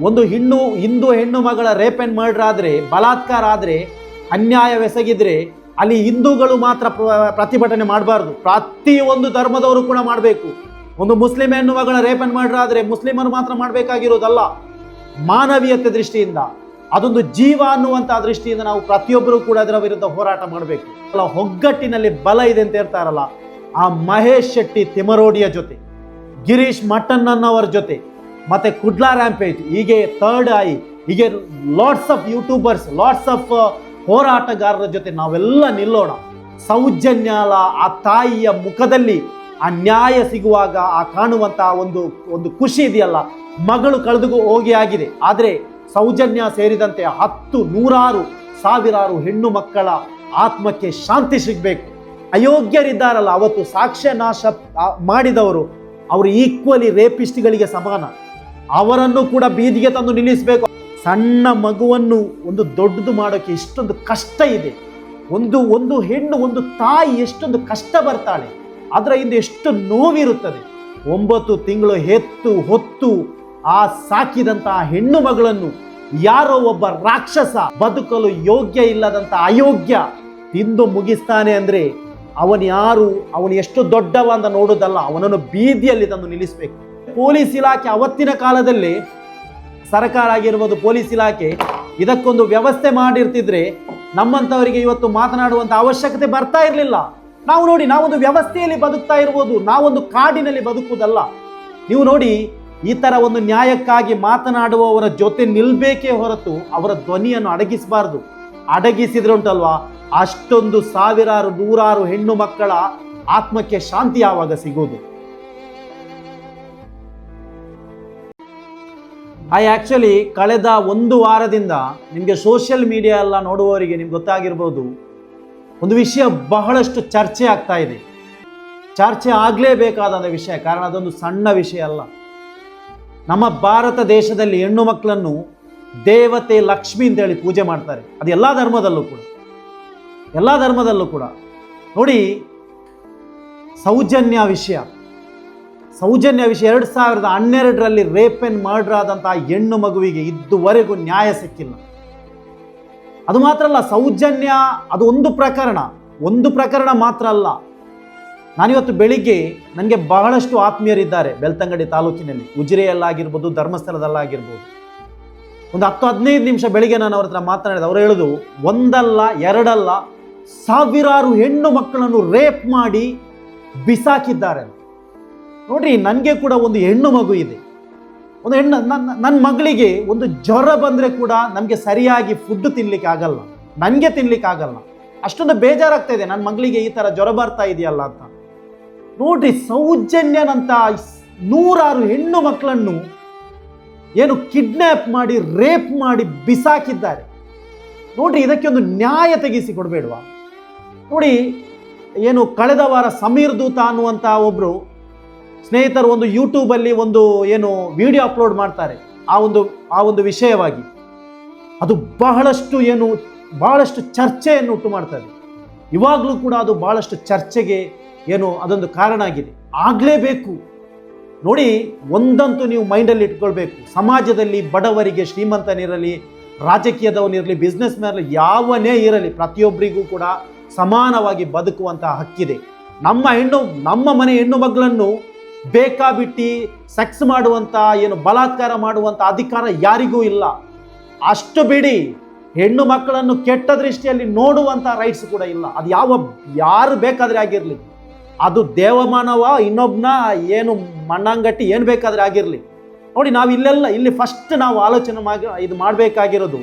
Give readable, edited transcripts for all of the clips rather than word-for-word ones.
ಒಂದು ಹಿಂದೂ ಹೆಣ್ಣು ಮಗಳ ರೇಪ್ ಅಂಡ್ ಮರ್ಡರ್ ಆದರೆ, ಬಲಾತ್ಕಾರ ಆದರೆ, ಅನ್ಯಾಯವೆಸಗಿದ್ರೆ ಅಲ್ಲಿ ಹಿಂದೂಗಳು ಮಾತ್ರ ಪ್ರತಿಭಟನೆ ಮಾಡಬಾರ್ದು, ಪ್ರತಿಯೊಂದು ಧರ್ಮದವರು ಕೂಡ ಮಾಡಬೇಕು. ಒಂದು ಮುಸ್ಲಿಂ ಹೆಣ್ಣು ಮಗಳ ರೇಪ್ ಅಂಡ್ ಮರ್ಡರ್ ಆದರೆ ಮುಸ್ಲಿಮರು ಮಾತ್ರ ಮಾಡಬೇಕಾಗಿರೋದಲ್ಲ. ಮಾನವೀಯತೆ ದೃಷ್ಟಿಯಿಂದ, ಅದೊಂದು ಜೀವ ಅನ್ನುವಂಥ ದೃಷ್ಟಿಯಿಂದ ನಾವು ಪ್ರತಿಯೊಬ್ಬರು ಕೂಡ ಅದರ ವಿರುದ್ಧ ಹೋರಾಟ ಮಾಡಬೇಕು. ಅಲ್ಲ, ಒಗ್ಗಟ್ಟಿನಲ್ಲಿ ಬಲ ಇದೆ ಅಂತ ಹೇಳ್ತಾರಲ್ಲ, ಆ ಮಹೇಶ್ ಶೆಟ್ಟಿ ತಿಮರೋಡಿಯ ಜೊತೆ, ಗಿರೀಶ್ ಮಟ್ಟನ್ ಅನ್ನೋರ ಜೊತೆ, ಮತ್ತೆ ಕುಡ್ಲಾ ರ್ಯಾಂಪೇಜ್, ಹೀಗೆ ಥರ್ಡ್ ಐ, ಹೀಗೆ lots of YouTubers, lots of ಹೋರಾಟಗಾರರ ಜೊತೆ ನಾವೆಲ್ಲ ನಿಲ್ಲೋಣ. ಸೌಜನ್ಯಾಲ ಆ ತಾಯಿಯ ಮುಖದಲ್ಲಿ ಆ ನ್ಯಾಯ ಸಿಗುವಾಗ ಆ ಕಾಣುವಂಥ ಒಂದು ಖುಷಿ ಇದೆಯಲ್ಲ, ಮಗಳು ಕಳೆದು ಹೋಗಿ ಆಗಿದೆ. ಆದರೆ ಸೌಜನ್ಯ ಸೇರಿದಂತೆ 10, 100, ಸಾವಿರಾರು ಹೆಣ್ಣು ಮಕ್ಕಳ ಆತ್ಮಕ್ಕೆ ಶಾಂತಿ ಸಿಗಬೇಕು. ಅಯೋಗ್ಯರಿದ್ದಾರಲ್ಲ, ಅವತ್ತು ಸಾಕ್ಷ್ಯ ನಾಶ ಮಾಡಿದವರು, ಅವರು ಈಕ್ವಲಿ ರೇಪಿಸ್ಟ್ಗಳಿಗೆ ಸಮಾನ. ಅವರನ್ನು ಕೂಡ ಬೀದಿಗೆ ತಂದು ನಿಲ್ಲಿಸಬೇಕು. ಸಣ್ಣ ಮಗುವನ್ನು ಒಂದು ದೊಡ್ಡದು ಮಾಡೋಕ್ಕೆ ಎಷ್ಟೊಂದು ಕಷ್ಟ ಇದೆ. ಒಂದು ಹೆಣ್ಣು, ಒಂದು ತಾಯಿ ಎಷ್ಟೊಂದು ಕಷ್ಟ ಬರ್ತಾಳೆ, ಅದರ ಹಿಂದೆ ಎಷ್ಟು ನೋವಿರುತ್ತದೆ. 9 ತಿಂಗಳು ಹೆತ್ತು ಹೊತ್ತು ಆ ಸಾಕಿದಂತಹ ಹೆಣ್ಣು ಮಗಳನ್ನು ಯಾರೋ ಒಬ್ಬ ರಾಕ್ಷಸ, ಬದುಕಲು ಯೋಗ್ಯ ಇಲ್ಲದಂತ ಅಯೋಗ್ಯ ತಿಂದು ಮುಗಿಸ್ತಾನೆ ಅಂದ್ರೆ ಅವನು ಎಷ್ಟು ದೊಡ್ಡವ ಅಂತ ನೋಡೋದಲ್ಲ, ಅವನನ್ನು ಬೀದಿಯಲ್ಲಿ ತಂದು ನಿಲ್ಲಿಸಬೇಕು. ಪೊಲೀಸ್ ಇಲಾಖೆ ಅವತ್ತಿನ ಕಾಲದಲ್ಲಿ, ಸರ್ಕಾರ ಆಗಿರ್ಬೋದು, ಪೊಲೀಸ್ ಇಲಾಖೆ ಇದಕ್ಕೊಂದು ವ್ಯವಸ್ಥೆ ಮಾಡಿರ್ತಿದ್ರೆ ನಮ್ಮಂಥವರಿಗೆ ಇವತ್ತು ಮಾತನಾಡುವಂಥ ಅವಶ್ಯಕತೆ ಬರ್ತಾ ಇರಲಿಲ್ಲ. ನಾವು ನೋಡಿ, ನಾವೊಂದು ವ್ಯವಸ್ಥೆಯಲ್ಲಿ ಬದುಕ್ತಾ ಇರ್ಬೋದು, ನಾವೊಂದು ಕಾಡಿನಲ್ಲಿ ಬದುಕುವುದಲ್ಲ. ನೀವು ನೋಡಿ, ಈ ಥರ ಒಂದು ನ್ಯಾಯಕ್ಕಾಗಿ ಮಾತನಾಡುವವರ ಜೊತೆ ನಿಲ್ಬೇಕೇ ಹೊರತು ಅವರ ಧ್ವನಿಯನ್ನು ಅಡಗಿಸಬಾರ್ದು. ಅಡಗಿಸಿದ್ರೆ ಉಂಟಲ್ವಾ, ಅಷ್ಟೊಂದು ಸಾವಿರಾರು, 100 ಹೆಣ್ಣು ಮಕ್ಕಳ ಆತ್ಮಕ್ಕೆ ಶಾಂತಿ ಯಾವಾಗ ಸಿಗೋದು? ಆ್ಯಕ್ಚುಲಿ ಕಳೆದ 1 ವಾರದಿಂದ ನಿಮಗೆ ಸೋಷಿಯಲ್ ಮೀಡಿಯಾ ಎಲ್ಲ ನೋಡುವವರಿಗೆ ನಿಮ್ಗೆ ಗೊತ್ತಾಗಿರ್ಬೋದು, ಒಂದು ವಿಷಯ ಬಹಳಷ್ಟು ಚರ್ಚೆ ಆಗ್ತಾ ಇದೆ. ಚರ್ಚೆ ಆಗಲೇಬೇಕಾದ ವಿಷಯ, ಕಾರಣ ಅದೊಂದು ಸಣ್ಣ ವಿಷಯ ಅಲ್ಲ. ನಮ್ಮ ಭಾರತ ದೇಶದಲ್ಲಿ ಹೆಣ್ಣು ಮಕ್ಕಳನ್ನು ದೇವತೆ ಲಕ್ಷ್ಮಿ ಅಂತೇಳಿ ಪೂಜೆ ಮಾಡ್ತಾರೆ. ಅದು ಎಲ್ಲ ಧರ್ಮದಲ್ಲೂ ಕೂಡ ನೋಡಿ. ಸೌಜನ್ಯ ವಿಷಯ 2012ರಲ್ಲಿ ರೇಪ್ ಅಂಡ್ ಮರ್ಡರ್ ಆದಂತಹ ಹೆಣ್ಣು ಮಗುವಿಗೆ ಇದುವರೆಗೂ ನ್ಯಾಯ ಸಿಕ್ಕಿಲ್ಲ. ಅದು ಮಾತ್ರ ಅಲ್ಲ, ಸೌಜನ್ಯ ಅದು ಒಂದು ಪ್ರಕರಣ ಮಾತ್ರ ಅಲ್ಲ. ನಾನಿವತ್ತು ಬೆಳಿಗ್ಗೆ ನನಗೆ ಬಹಳಷ್ಟು ಆತ್ಮೀಯರಿದ್ದಾರೆ ಬೆಳ್ತಂಗಡಿ ತಾಲೂಕಿನಲ್ಲಿ, ಉಜಿರೆಯಲ್ಲಾಗಿರ್ಬೋದು, ಧರ್ಮಸ್ಥಳದಲ್ಲಾಗಿರ್ಬೋದು. ಒಂದು 10-15 ನಿಮಿಷ ಬೆಳಿಗ್ಗೆ ನಾನು ಅವ್ರ ಹತ್ರ ಮಾತನಾಡಿದೆ. ಅವರು ಹೇಳೋದು, 1 ಅಲ್ಲ 2 ಅಲ್ಲ, ಸಾವಿರಾರು ಹೆಣ್ಣು ಮಕ್ಕಳನ್ನು ರೇಪ್ ಮಾಡಿ ಬಿಸಾಕಿದ್ದಾರೆ. ನೋಡ್ರಿ, ನನಗೆ ಕೂಡ ಒಂದು ಹೆಣ್ಣು ಮಗು ಇದೆ. ನನ್ನ ಮಗಳಿಗೆ ಒಂದು ಜ್ವರ ಬಂದರೆ ಕೂಡ ನಮಗೆ ಸರಿಯಾಗಿ ಫುಡ್ ತಿನ್ಲಿಕ್ಕೆ ಆಗಲ್ಲ, ನನಗೆ ತಿನ್ಲಿಕ್ಕೆ ಆಗಲ್ಲ. ಅಷ್ಟೊಂದು ಬೇಜಾರಾಗ್ತಾ ಇದೆ, ನನ್ನ ಮಗಳಿಗೆ ಈ ಥರ ಜ್ವರ ಬರ್ತಾ ಇದೆಯಲ್ಲ ಅಂತ. ನೋಡ್ರಿ, ಸೌಜನ್ಯನಂತ 100 ಹೆಣ್ಣು ಮಕ್ಕಳನ್ನು ಏನು ಕಿಡ್ನ್ಯಾಪ್ ಮಾಡಿ, ರೇಪ್ ಮಾಡಿ ಬಿಸಾಕಿದ್ದಾರೆ. ನೋಡ್ರಿ, ಇದಕ್ಕೆ ಒಂದು ನ್ಯಾಯ ತೆಗಿಸಿ ಕೊಡಬೇಡವಾ? ನೋಡಿ, ಏನು ಕಳೆದ ವಾರ ಸಮೀರ್ ದೂತ ಅನ್ನುವಂಥ ಒಬ್ಬರು ಸ್ನೇಹಿತರು ಒಂದು ಯೂಟ್ಯೂಬಲ್ಲಿ ಒಂದು ಏನು ವಿಡಿಯೋ ಅಪ್ಲೋಡ್ ಮಾಡ್ತಾರೆ ಆ ಒಂದು ವಿಷಯವಾಗಿ. ಅದು ಬಹಳಷ್ಟು ಚರ್ಚೆಯನ್ನು ಉಂಟು ಮಾಡ್ತದೆ. ಇವಾಗಲೂ ಕೂಡ ಅದು ಬಹಳಷ್ಟು ಚರ್ಚೆಗೆ ಅದೊಂದು ಕಾರಣ ಆಗಿದೆ. ಆಗಲೇಬೇಕು. ನೋಡಿ, ಒಂದಂತೂ ನೀವು ಮೈಂಡಲ್ಲಿ ಇಟ್ಕೊಳ್ಬೇಕು, ಸಮಾಜದಲ್ಲಿ ಬಡವರಿಗೆ, ಶ್ರೀಮಂತನಿರಲಿ, ರಾಜಕೀಯದವನಿರಲಿ, ಬಿಸ್ನೆಸ್ ಮ್ಯಾನ್ ಯಾವನೇ ಇರಲಿ, ಪ್ರತಿಯೊಬ್ಬರಿಗೂ ಕೂಡ ಸಮಾನವಾಗಿ ಬದುಕುವಂಥ ಹಕ್ಕಿದೆ. ನಮ್ಮ ಮನೆ ಹೆಣ್ಣು ಮಕ್ಕಳನ್ನು ಬೇಕಾಬಿಟ್ಟಿ ಸೆಕ್ಸ್ ಮಾಡುವಂಥ, ಬಲಾತ್ಕಾರ ಮಾಡುವಂಥ ಅಧಿಕಾರ ಯಾರಿಗೂ ಇಲ್ಲ. ಅಷ್ಟು ಬಿಡಿ, ಹೆಣ್ಣು ಮಕ್ಕಳನ್ನು ಕೆಟ್ಟ ದೃಷ್ಟಿಯಲ್ಲಿ ನೋಡುವಂಥ ರೈಟ್ಸ್ ಕೂಡ ಇಲ್ಲ. ಅದು ಯಾರು ಬೇಕಾದರೆ ಆಗಿರಲಿ, ಅದು ದೇವಮಾನವ, ಇನ್ನೊಬ್ಬನ ಮಣ್ಣಂಗಟ್ಟಿ ಏನು ಬೇಕಾದರೆ ಆಗಿರಲಿ. ನೋಡಿ, ನಾವು ಇಲ್ಲಿ ಫಸ್ಟ್ ನಾವು ಆಲೋಚನೆ ಇದು ಮಾಡಬೇಕಾಗಿರೋದು,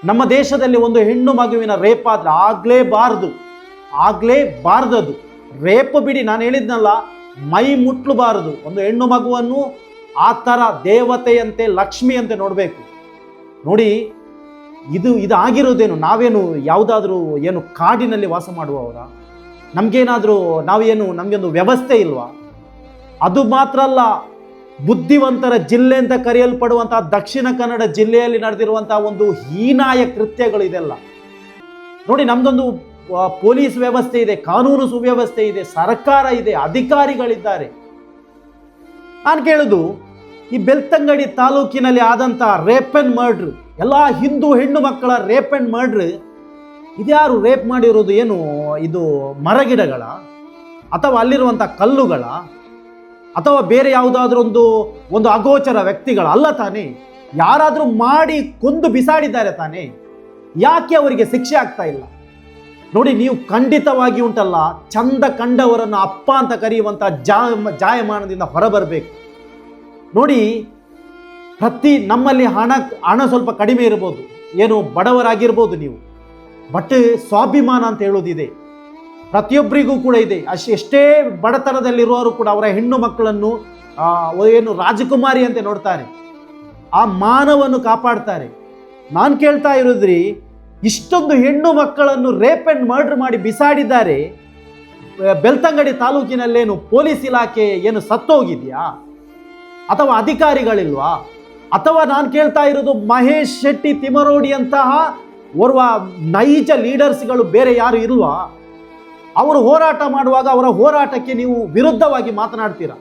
ನಮ್ಮ ದೇಶದಲ್ಲಿ ಒಂದು ಹೆಣ್ಣು ಮಗುವಿನ ರೇಪ್ ಆದರೆ ಆಗಲೇಬಾರ್ದು. ಅದು ರೇಪ್ ಬಿಡಿ, ನಾನು ಹೇಳಿದ್ನಲ್ಲ, ಮೈ ಮುಟ್ಲಬಾರದು. ಒಂದು ಹೆಣ್ಣು ಮಗುವನ್ನು ಆ ಥರ ದೇವತೆಯಂತೆ, ಲಕ್ಷ್ಮಿಯಂತೆ ನೋಡಬೇಕು. ನೋಡಿ, ಇದು ಆಗಿರೋದೇನು? ನಾವೇನು ಯಾವುದಾದ್ರೂ ಕಾಡಿನಲ್ಲಿ ವಾಸ ಮಾಡುವವರ? ನಮಗೇನಾದರೂ ನಮಗೊಂದು ವ್ಯವಸ್ಥೆ ಇಲ್ವಾ? ಅದು ಮಾತ್ರ ಅಲ್ಲ, ಬುದ್ಧಿವಂತರ ಜಿಲ್ಲೆ ಅಂತ ಕರೆಯಲ್ಪಡುವಂಥ ದಕ್ಷಿಣ ಕನ್ನಡ ಜಿಲ್ಲೆಯಲ್ಲಿ ನಡೆದಿರುವಂಥ ಒಂದು ಹೀನಾಯ ಕೃತ್ಯಗಳು ಇದೆಲ್ಲ. ನೋಡಿ, ನಮ್ದೊಂದು ಪೊಲೀಸ್ ವ್ಯವಸ್ಥೆ ಇದೆ, ಕಾನೂನು ಸುವ್ಯವಸ್ಥೆ ಇದೆ, ಸರ್ಕಾರ ಇದೆ, ಅಧಿಕಾರಿಗಳಿದ್ದಾರೆ. ನಾನು ಕೇಳೋದು, ಈ ಬೆಳ್ತಂಗಡಿ ತಾಲೂಕಿನಲ್ಲಿ ಆದಂಥ ರೇಪ್ ಆ್ಯಂಡ್ ಮರ್ಡ್ರ್, ಎಲ್ಲ ಹಿಂದೂ ಹೆಣ್ಣು ಮಕ್ಕಳ ರೇಪ್ ಆ್ಯಂಡ್ ಮರ್ಡ್ರ್. ಇದ್ಯಾರು ರೇಪ್ ಮಾಡಿರೋದು? ಏನು ಇದು ಮರಗಿಡಗಳ ಅಥವಾ ಅಲ್ಲಿರುವಂಥ ಕಲ್ಲುಗಳ ಅಥವಾ ಬೇರೆ ಯಾವುದಾದ್ರೂ ಒಂದು ಅಗೋಚರ ವ್ಯಕ್ತಿಗಳ? ಅಲ್ಲ ತಾನೇ, ಯಾರಾದರೂ ಮಾಡಿ ಕೊಂದು ಬಿಸಾಡಿದ್ದಾರೆ ತಾನೇ. ಯಾಕೆ ಅವರಿಗೆ ಶಿಕ್ಷೆ ಆಗ್ತಾ ಇಲ್ಲ? ನೋಡಿ, ನೀವು ಖಂಡಿತವಾಗಿ ಉಂಟಲ್ಲ, ಚಂದ ಕಂಡವರನ್ನು ಅಪ್ಪ ಅಂತ ಕರೆಯುವಂಥ ಜಾಯಮಾನದಿಂದ ಹೊರಬರಬೇಕು. ನೋಡಿ, ನಮ್ಮಲ್ಲಿ ಹಣ ಸ್ವಲ್ಪ ಕಡಿಮೆ ಇರ್ಬೋದು, ಏನು ಬಡವರಾಗಿರ್ಬೋದು ನೀವು, ಬಟ್ ಸ್ವಾಭಿಮಾನ ಅಂತ ಹೇಳೋದಿದೆ, ಪ್ರತಿಯೊಬ್ಬರಿಗೂ ಕೂಡ ಇದೆ. ಎಷ್ಟೇ ಬಡತನದಲ್ಲಿರುವವರು ಕೂಡ ಅವರ ಹೆಣ್ಣು ಮಕ್ಕಳನ್ನು ಏನು ರಾಜಕುಮಾರಿ ಅಂತ ನೋಡ್ತಾರೆ, ಆ ಮಾನವನ್ನು ಕಾಪಾಡ್ತಾರೆ. ನಾನು ಕೇಳ್ತಾ ಇರೋದ್ರಿ, ಇಷ್ಟೊಂದು ಹೆಣ್ಣು ಮಕ್ಕಳನ್ನು ರೇಪ್ ಆ್ಯಂಡ್ ಮರ್ಡರ್ ಮಾಡಿ ಬಿಸಾಡಿದ್ದಾರೆ. ಬೆಳ್ತಂಗಡಿ ತಾಲೂಕಿನಲ್ಲೇನು ಪೊಲೀಸ್ ಇಲಾಖೆ ಏನು ಸತ್ತೋಗಿದೆಯಾ? ಅಥವಾ ಅಧಿಕಾರಿಗಳಿಲ್ವಾ? ಅಥವಾ ನಾನು ಕೇಳ್ತಾ ಇರೋದು, ಮಹೇಶ್ ಶೆಟ್ಟಿ ತಿಮರೋಡಿ ಅಂತಹ ಓರ್ವ ನೈಜ ಲೀಡರ್ಸ್ಗಳು ಬೇರೆ ಯಾರು ಇಲ್ವಾ? ಅವರು ಹೋರಾಟ ಮಾಡುವಾಗ ಅವರ ಹೋರಾಟಕ್ಕೆ ನೀವು ವಿರುದ್ಧವಾಗಿ ಮಾತನಾಡ್ತೀರಾ.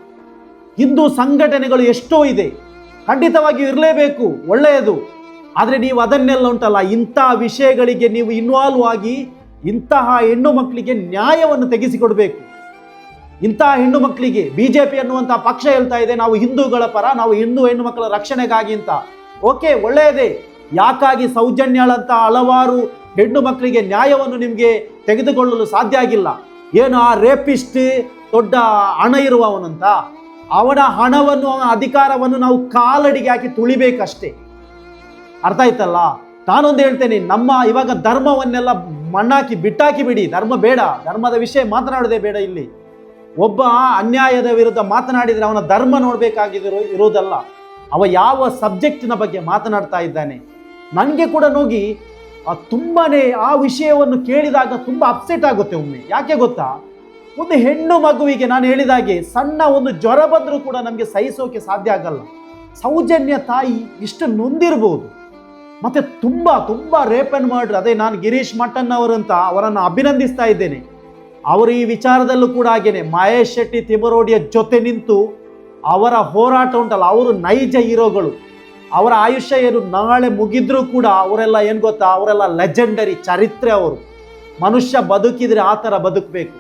ಹಿಂದೂ ಸಂಘಟನೆಗಳು ಎಷ್ಟೋ ಇದೆ, ಖಂಡಿತವಾಗಿಯೂ ಇರಲೇಬೇಕು, ಒಳ್ಳೆಯದು. ಆದರೆ ನೀವು ಅದನ್ನೆಲ್ಲ ಉಂಟಲ್ಲ, ಇಂಥ ವಿಷಯಗಳಿಗೆ ನೀವು ಇನ್ವಾಲ್ವ್ ಆಗಿ ಇಂತಹ ಹೆಣ್ಣು ಮಕ್ಕಳಿಗೆ ನ್ಯಾಯವನ್ನು ತೆಗೆಸಿಕೊಡ್ಬೇಕು. ಇಂತಹ ಹೆಣ್ಣು ಮಕ್ಕಳಿಗೆ BJP ಅನ್ನುವಂಥ ಪಕ್ಷ ಹೇಳ್ತಾ ಇದೆ, ನಾವು ಹಿಂದೂಗಳ ಪರ, ನಾವು ಹೆಣ್ಣು ಮಕ್ಕಳ ರಕ್ಷಣೆಗಾಗಿ ಅಂತ. ಓಕೆ, ಒಳ್ಳೆಯದೇ. ಯಾಕಾಗಿ ಸೌಜನ್ಯಳಂತ ಹಲವಾರು ಹೆಣ್ಣು ಮಕ್ಕಳಿಗೆ ನ್ಯಾಯವನ್ನು ನಿಮಗೆ ತೆಗೆದುಕೊಳ್ಳಲು ಸಾಧ್ಯ ಆಗಿಲ್ಲ? ಏನು ಆ ರೇಪಿಸ್ಟ್ ದೊಡ್ಡ ಹಣ ಇರುವವನಂತ? ಅವನ ಹಣವನ್ನು, ಅವನ ಅಧಿಕಾರವನ್ನು ನಾವು ಕಾಲಡಿಗೆ ಹಾಕಿ ತುಳಿಬೇಕಷ್ಟೇ. ಅರ್ಥ ಆಯ್ತಲ್ಲ? ನಾನೊಂದು ಹೇಳ್ತೇನೆ, ಇವಾಗ ಧರ್ಮವನ್ನೆಲ್ಲ ಮಣ್ಣಾಕಿ ಬಿಟ್ಟಾಕಿ ಬಿಡಿ. ಧರ್ಮ ಬೇಡ, ಧರ್ಮದ ವಿಷಯ ಮಾತನಾಡೋದೇ ಬೇಡ ಇಲ್ಲಿ. ಒಬ್ಬ ಅನ್ಯಾಯದ ವಿರುದ್ಧ ಮಾತನಾಡಿದರೆ ಅವನ ಧರ್ಮ ಇರೋದಲ್ಲ, ಅವ ಯಾವ ಸಬ್ಜೆಕ್ಟಿನ ಬಗ್ಗೆ ಮಾತನಾಡ್ತಾ ಇದ್ದಾನೆ. ನನಗೆ ಕೂಡ ನೋಗಿ ತುಂಬಾನೇ ಆ ವಿಷಯವನ್ನು ಕೇಳಿದಾಗ ತುಂಬ ಅಪ್ಸೆಟ್ ಆಗುತ್ತೆ ಒಮ್ಮೆ. ಯಾಕೆ ಗೊತ್ತಾ? ಒಂದು ಹೆಣ್ಣು ಮಗುವಿಗೆ ನಾನು ಹೇಳಿದಾಗೆ ಸಣ್ಣ ಒಂದು ಜ್ವರ ಬಂದರೂ ಕೂಡ ನಮಗೆ ಸಹಿಸೋಕೆ ಸಾಧ್ಯ ಆಗಲ್ಲ. ಸೌಜನ್ಯ ತಾಯಿ ಇಷ್ಟು ನೊಂದಿರ್ಬೋದು. ಮತ್ತೆ ತುಂಬ ರೇಪ್ ಆ್ಯಂಡ್ ಮರ್ಡರ್. ಅದೇ ನಾನು ಗಿರೀಶ್ ಮಟ್ಟನ್ ಅವರಂತ ಅವರನ್ನು ಅಭಿನಂದಿಸ್ತಾ ಇದ್ದೇನೆ. ಅವರು ಈ ವಿಚಾರದಲ್ಲೂ ಕೂಡ ಹಾಗೇನೆ ಮಹೇಶ್ ಶೆಟ್ಟಿ ತಿಮರೋಡಿಯ ಜೊತೆ ನಿಂತು ಅವರ ಹೋರಾಟ ಉಂಟಲ್ಲ, ಅವರು ನೈಜ ಹೀರೋಗಳು. ಅವರ ಆಯುಷ್ಯ ಏನು ನಾಳೆ ಮುಗಿದ್ರೂ ಕೂಡ ಅವರೆಲ್ಲ ಏನು ಗೊತ್ತಾ, ಅವರೆಲ್ಲ ಲೆಜೆಂಡರಿ ಚರಿತ್ರೆ. ಅವರು ಮನುಷ್ಯ ಬದುಕಿದ್ರೆ ಆ ಥರ ಬದುಕಬೇಕು.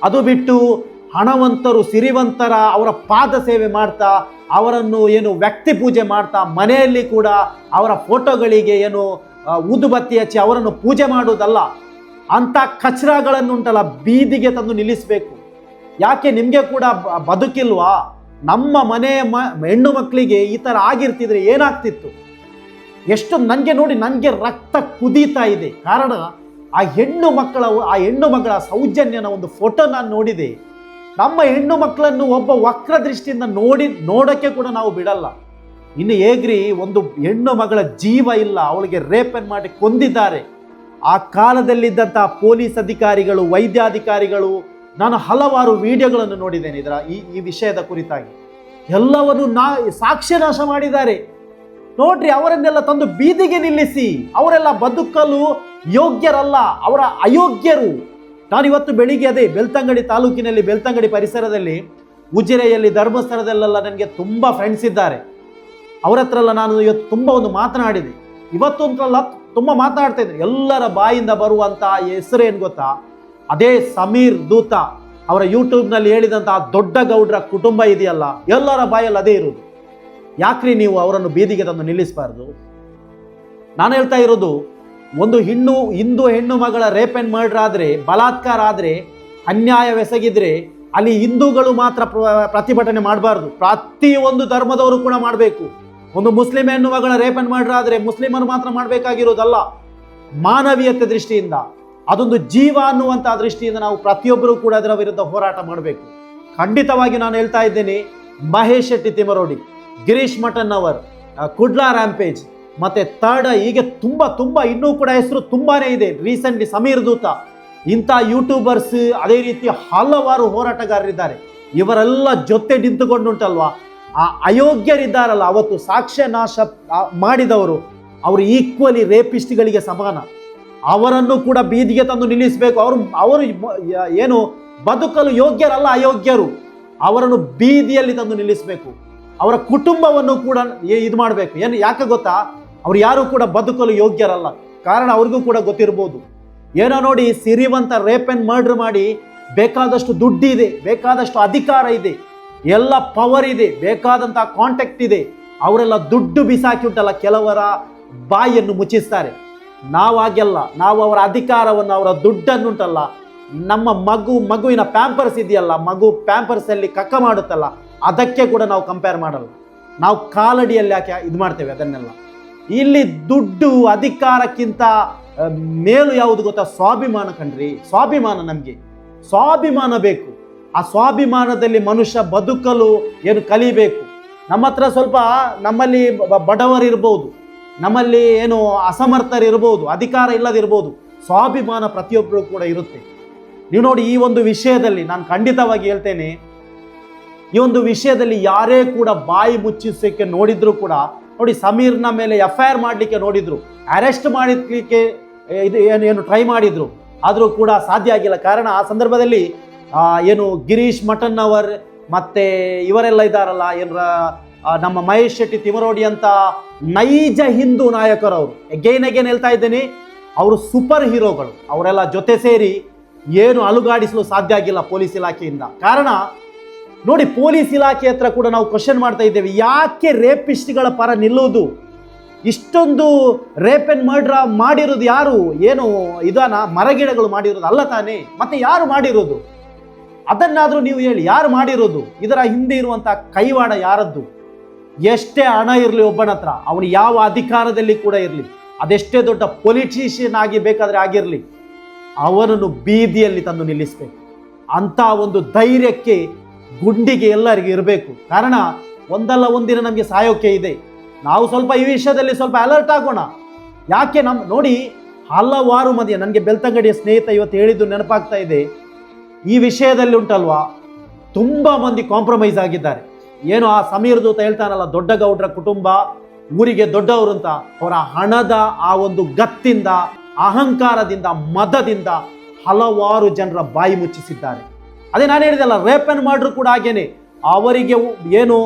ಅದು ಬಿಟ್ಟು ಹಣವಂತರು, ಸಿರಿವಂತರ ಅವರ ಪಾದ ಸೇವೆ ಮಾಡ್ತಾ, ಅವರನ್ನು ಏನು ವ್ಯಕ್ತಿ ಪೂಜೆ ಮಾಡ್ತಾ, ಮನೆಯಲ್ಲಿ ಕೂಡ ಅವರ ಫೋಟೋಗಳಿಗೆ ಏನು ಊದುಬತ್ತಿ ಹಚ್ಚಿ ಅವರನ್ನು ಪೂಜೆ ಮಾಡುವುದಲ್ಲ. ಅಂಥ ಕಚರಗಳನ್ನು ಉಂಟಲ್ಲ ಬೀದಿಗೆ ತಂದು ನಿಲ್ಲಿಸಬೇಕು. ಯಾಕೆ? ನಿಮಗೆ ಕೂಡ ಬದುಕಿಲ್ವಾ? ನಮ್ಮ ಮನೆಯ ಹೆಣ್ಣು ಮಕ್ಕಳಿಗೆ ಈ ಥರ ಆಗಿರ್ತಿದ್ರೆ ಏನಾಗ್ತಿತ್ತು? ಎಷ್ಟು ನನಗೆ ರಕ್ತ ಕುದೀತಾ ಇದೆ. ಕಾರಣ ಆ ಹೆಣ್ಣು ಮಕ್ಕಳ ಸೌಜನ್ಯನ ಒಂದು ಫೋಟೋ ನಾನು ನೋಡಿದೆ. ನಮ್ಮ ಹೆಣ್ಣು ಮಕ್ಕಳನ್ನು ಒಬ್ಬ ವಕ್ರ ದೃಷ್ಟಿಯಿಂದ ನೋಡೋಕ್ಕೆ ಕೂಡ ನಾವು ಬಿಡಲ್ಲ. ಇನ್ನು ಹೇಗ್ರಿ, ಒಂದು ಹೆಣ್ಣು ಮಗಳ ಜೀವ ಇಲ್ಲ, ಅವಳಿಗೆ ರೇಪ್ ಮಾಡಿ ಕೊಂದಿದ್ದಾರೆ. ಆ ಕಾಲದಲ್ಲಿದ್ದಂಥ ಪೊಲೀಸ್ ಅಧಿಕಾರಿಗಳು, ವೈದ್ಯಾಧಿಕಾರಿಗಳು, ನಾನು ಹಲವಾರು ವಿಡಿಯೋಗಳನ್ನು ನೋಡಿದ್ದೇನೆ ಈ ವಿಷಯದ ಕುರಿತಾಗಿ. ಎಲ್ಲವನ್ನು ಸಾಕ್ಷ್ಯನಾಶ ಮಾಡಿದ್ದಾರೆ. ನೋಡ್ರಿ, ಅವರನ್ನೆಲ್ಲ ತಂದು ಬೀದಿಗೆ ನಿಲ್ಲಿಸಿ. ಅವರೆಲ್ಲ ಬದುಕಲು ಯೋಗ್ಯರಲ್ಲ, ಅವರ ಅಯೋಗ್ಯರು. ನಾನಿವತ್ತು ಬೆಳಿಗ್ಗೆ ಅದೇ ಬೆಳ್ತಂಗಡಿ ತಾಲೂಕಿನಲ್ಲಿ, ಬೆಳ್ತಂಗಡಿ ಪರಿಸರದಲ್ಲಿ, ಉಜಿರೆಯಲ್ಲಿ, ಧರ್ಮಸ್ಥಳದಲ್ಲೆಲ್ಲ ನನಗೆ ತುಂಬ ಫ್ರೆಂಡ್ಸ್ ಇದ್ದಾರೆ. ಅವರ ಹತ್ರ ಎಲ್ಲ ನಾನು ಇವತ್ತು ತುಂಬ ಮಾತನಾಡಿದೆ. ಇವತ್ತು ಅಂತಲ್ಲ, ತುಂಬ ಮಾತನಾಡ್ತಾ ಇದ್ದಾರೆ. ಎಲ್ಲರ ಬಾಯಿಂದ ಬರುವಂಥ ಹೆಸರು ಏನು ಗೊತ್ತಾ? ಅದೇ ಸಮೀರ್ ದೂತ. ಅವರ ಯೂಟ್ಯೂಬ್ನಲ್ಲಿ ಹೇಳಿದಂಥ ದೊಡ್ಡ ಗೌಡ್ರ ಕುಟುಂಬ ಇದೆಯಲ್ಲ, ಎಲ್ಲರ ಬಾಯಲ್ಲಿ ಅದೇ ಇರೋದು. ಯಾಕ್ರಿ ನೀವು ಅವರನ್ನು ಬೀದಿಗೆ ತಂದು ನಿಲ್ಲಿಸಬಾರ್ದು? ನಾನು ಹೇಳ್ತಾ ಇರೋದು, ಒಂದು ಹಿಂದೂ ಹೆಣ್ಣು ಮಗಳ ರೇಪ್ ಆ್ಯಂಡ್ ಮರ್ಡರ್ ಆದರೆ, ಬಲಾತ್ಕಾರ ಆದರೆ, ಅನ್ಯಾಯವೆಸಗಿದ್ರೆ ಅಲ್ಲಿ ಹಿಂದೂಗಳು ಮಾತ್ರ ಪ್ರತಿಭಟನೆ ಮಾಡಬಾರ್ದು, ಪ್ರತಿಯೊಂದು ಧರ್ಮದವರು ಕೂಡ ಮಾಡಬೇಕು. ಒಂದು ಮುಸ್ಲಿಂ ಹೆಣ್ಣು ಮಗಳ ರೇಪ್ ಆ್ಯಂಡ್ ಮರ್ಡರ್ ಆದರೆ ಮುಸ್ಲಿಮರು ಮಾತ್ರ ಮಾಡಬೇಕಾಗಿರೋದಲ್ಲ. ಮಾನವೀಯತೆ ದೃಷ್ಟಿಯಿಂದ, ಅದೊಂದು ಜೀವ ಅನ್ನುವಂಥ ದೃಷ್ಟಿಯಿಂದ ನಾವು ಪ್ರತಿಯೊಬ್ಬರೂ ಕೂಡ ಅದರ ವಿರುದ್ಧ ಹೋರಾಟ ಮಾಡಬೇಕು. ಖಂಡಿತವಾಗಿ ನಾನು ಹೇಳ್ತಾ ಇದ್ದೇನೆ, Mahesh Shetty Thimarodi, Girish mutton hour, Kudla rampage, ಮತ್ತೆ ಥರ್ಡ್, ಹೀಗೆ ತುಂಬ ಇನ್ನೂ ಕೂಡ ಹೆಸರು ತುಂಬಾನೇ ಇದೆ. ರೀಸೆಂಟ್ಲಿ ಸಮೀರ್ ದೂತ, ಇಂಥ ಯೂಟ್ಯೂಬರ್ಸ್, ಅದೇ ರೀತಿ ಹಲವಾರು ಹೋರಾಟಗಾರರಿದ್ದಾರೆ. ಇವರೆಲ್ಲ ಜೊತೆ ನಿಂತುಕೊಂಡುಂಟಲ್ವಾ, ಆ ಅಯೋಗ್ಯರಿದ್ದಾರಲ್ಲ, ಅವತ್ತು ಸಾಕ್ಷ್ಯನಾಶ ಮಾಡಿದವರು, ಅವರು ಈಕ್ವಲಿ ರೇಪಿಸ್ಟ್ಗಳಿಗೆ ಸಮಾನ. ಅವರನ್ನು ಕೂಡ ಬೀದಿಗೆ ತಂದು ನಿಲ್ಲಿಸಬೇಕು. ಅವರು ಏನು ಬದುಕಲು ಯೋಗ್ಯರಲ್ಲ, ಅಯೋಗ್ಯರು. ಅವರನ್ನು ಬೀದಿಯಲ್ಲಿ ತಂದು ನಿಲ್ಲಿಸಬೇಕು. ಅವರ ಕುಟುಂಬವನ್ನು ಕೂಡ ಇದು ಮಾಡಬೇಕು. ಏನು ಯಾಕೆ ಗೊತ್ತಾ, ಅವ್ರು ಯಾರು ಕೂಡ ಬದುಕಲು ಯೋಗ್ಯರಲ್ಲ. ಕಾರಣ ಅವ್ರಿಗೂ ಕೂಡ ಗೊತ್ತಿರ್ಬೋದು. ಏನೋ ನೋಡಿ, ಸಿರಿವಂತ ರೇಪ್ ಆ್ಯಂಡ್ ಮರ್ಡರ್ ಮಾಡಿ ಬೇಕಾದಷ್ಟು ದುಡ್ಡಿದೆ, ಬೇಕಾದಷ್ಟು ಅಧಿಕಾರ ಇದೆ, ಎಲ್ಲ ಪವರ್ ಇದೆ, ಬೇಕಾದಂಥ ಕಾಂಟ್ಯಾಕ್ಟ್ ಇದೆ. ಅವರೆಲ್ಲ ದುಡ್ಡು ಬಿಸಾಕಿ ಉಂಟಲ್ಲ ಕೆಲವರ ಬಾಯಿಯನ್ನು ಮುಚ್ಚಿಸ್ತಾರೆ. ನಾವಾಗೆಲ್ಲ ನಾವು ಅವರ ಅಧಿಕಾರವನ್ನು, ಅವರ ದುಡ್ಡನ್ನುಂಟಲ್ಲ, ನಮ್ಮ ಮಗುವಿನ ಪ್ಯಾಂಪರ್ಸ್ ಇದೆಯಲ್ಲ, ಮಗು ಪ್ಯಾಂಪರ್ಸಲ್ಲಿ ಕಕ್ಕ ಮಾಡುತ್ತಲ್ಲ, ಅದಕ್ಕೆ ಕೂಡ ನಾವು ಕಂಪೇರ್ ಮಾಡಲ್ಲ. ನಾವು ಕಾಲಡಿಯಲ್ಲಿ ಯಾಕೆ ಇದು ಮಾಡ್ತೇವೆ ಅದನ್ನೆಲ್ಲ. ಇಲ್ಲಿ ದುಡ್ಡು ಅಧಿಕಾರಕ್ಕಿಂತ ಮೇಲು ಯಾವುದು ಗೊತ್ತಾ? ಸ್ವಾಭಿಮಾನ ಕಣ್ರಿ. ಸ್ವಾಭಿಮಾನ, ನಮಗೆ ಸ್ವಾಭಿಮಾನ ಬೇಕು. ಆ ಸ್ವಾಭಿಮಾನದಲ್ಲಿ ಮನುಷ್ಯ ಬದುಕಲು ಏನು ಕಲಿಬೇಕು. ನಮ್ಮ ಹತ್ರ ಸ್ವಲ್ಪ, ನಮ್ಮಲ್ಲಿ ಬಡವರಿರ್ಬೋದು, ನಮ್ಮಲ್ಲಿ ಏನು ಅಸಮರ್ಥರಿರ್ಬೋದು, ಅಧಿಕಾರ ಇಲ್ಲದಿರ್ಬೋದು, ಸ್ವಾಭಿಮಾನ ಪ್ರತಿಯೊಬ್ಬರು ಕೂಡ ಇರುತ್ತೆ. ನೀವು ನೋಡಿ, ಈ ಒಂದು ವಿಷಯದಲ್ಲಿ ನಾನು ಖಂಡಿತವಾಗಿ ಹೇಳ್ತೇನೆ, ಈ ಒಂದು ವಿಷಯದಲ್ಲಿ ಯಾರೇ ಕೂಡ ಬಾಯಿ ಮುಚ್ಚಿಸೋಕ್ಕೆ ನೋಡಿದ್ರು ಕೂಡ, ನೋಡಿ ಸಮೀರ್ನ ಮೇಲೆ FIR ಮಾಡಲಿಕ್ಕೆ ನೋಡಿದ್ರು, ಅರೆಸ್ಟ್ ಮಾಡಲಿಕ್ಕೆ ಏನು ಟ್ರೈ ಮಾಡಿದ್ರು, ಆದರೂ ಕೂಡ ಸಾಧ್ಯ ಆಗಿಲ್ಲ. ಕಾರಣ ಆ ಸಂದರ್ಭದಲ್ಲಿ ಏನು ಗಿರೀಶ್ ಮಠನ್ನವರ್ ಮತ್ತೆ ಇವರೆಲ್ಲ ಇದ್ದಾರಲ್ಲ, ಏನರ ನಮ್ಮ ಮಹೇಶ್ ಶೆಟ್ಟಿ ತಿಮರೋಡಿ ಅಂತ ನೈಜ ಹಿಂದೂ ನಾಯಕರು. ಅವರು ಎಗೇನ್ ಹೇಳ್ತಾ ಇದ್ದೇನೆ, ಅವರು ಸೂಪರ್ ಹೀರೋಗಳು. ಅವರೆಲ್ಲ ಜೊತೆ ಸೇರಿ ಏನು ಅಲುಗಾಡಿಸಲು ಸಾಧ್ಯ ಆಗಿಲ್ಲ ಪೊಲೀಸ್ ಇಲಾಖೆಯಿಂದ. ಕಾರಣ ನೋಡಿ, ಪೊಲೀಸ್ ಇಲಾಖೆ ಹತ್ರ ಕೂಡ ನಾವು ಕ್ವಶನ್ ಮಾಡ್ತಾ ಇದ್ದೇವೆ, ಯಾಕೆ ರೇಪಿಸ್ಟ್ಗಳ ಪರ ನಿಲ್ಲುವುದು? ಇಷ್ಟೊಂದು ರೇಪ್ ಆ್ಯಂಡ್ ಮರ್ಡರ್ ಮಾಡಿರೋದು ಯಾರು? ಏನು ಇದಾನ ಮರಗಿಡಗಳು ಮಾಡಿರೋದು ಅಲ್ಲ ತಾನೇ? ಮತ್ತೆ ಯಾರು ಮಾಡಿರೋದು? ಅದನ್ನಾದರೂ ನೀವು ಹೇಳಿ, ಯಾರು ಮಾಡಿರೋದು? ಇದರ ಹಿಂದೆ ಇರುವಂಥ ಕೈವಾಡ ಯಾರದ್ದು? ಎಷ್ಟೇ ಹಣ ಇರಲಿ ಒಬ್ಬನ ಹತ್ರ, ಅವನು ಯಾವ ಅಧಿಕಾರದಲ್ಲಿ ಕೂಡ ಇರಲಿ, ಅದೆಷ್ಟೇ ದೊಡ್ಡ ಪೊಲಿಟಿಷಿಯನ್ ಆಗಿ ಬೇಕಾದರೆ ಆಗಿರಲಿ, ಅವನನ್ನು ಬೀದಿಯಲ್ಲಿ ತಂದು ನಿಲ್ಲಿಸಬೇಕು. ಅಂಥ ಒಂದು ಧೈರ್ಯಕ್ಕೆ, ಗುಂಡಿಗೆ ಎಲ್ಲರಿಗೂ ಇರಬೇಕು. ಕಾರಣ ಒಂದಲ್ಲ ಒಂದಿನ ನಮಗೆ ಸಾಯೋಕೆ ಇದೆ. ನಾವು ಸ್ವಲ್ಪ ಈ ವಿಷಯದಲ್ಲಿ ಸ್ವಲ್ಪ ಅಲರ್ಟ್ ಆಗೋಣ. ಯಾಕೆ ನೋಡಿ, ಹಲವಾರು ಮಂದಿ, ನನಗೆ ಬೆಳ್ತಂಗಡಿಯ ಸ್ನೇಹಿತ ಇವತ್ತು ಹೇಳಿದ್ದು ನೆನಪಾಗ್ತಾ ಇದೆ. ಈ ವಿಷಯದಲ್ಲಿ ಉಂಟಲ್ವಾ, ತುಂಬ ಮಂದಿ ಕಾಂಪ್ರಮೈಸ್ ಆಗಿದ್ದಾರೆ. ಏನು ಆ ಸಮೀರ್ ದೂತ ಹೇಳ್ತಾನಲ್ಲ, ದೊಡ್ಡ ಗೌಡ್ರ ಕುಟುಂಬ ಊರಿಗೆ ದೊಡ್ಡವರು ಅಂತ, ಅವರ ಹಣದ ಆ ಒಂದು ಗತ್ತಿಂದ, ಅಹಂಕಾರದಿಂದ, ಮದದಿಂದ ಹಲವಾರು ಜನರ ಬಾಯಿ ಮುಚ್ಚಿಸಿದ್ದಾರೆ. ಅದೇ ನಾನು ಹೇಳಿದಲ್ಲ, ರೇಪ್ ಆ್ಯಂಡ್ ಮರ್ಡರ್ ಕೂಡ ಹಾಗೇನೆ. ಅವರಿಗೆ ಏನು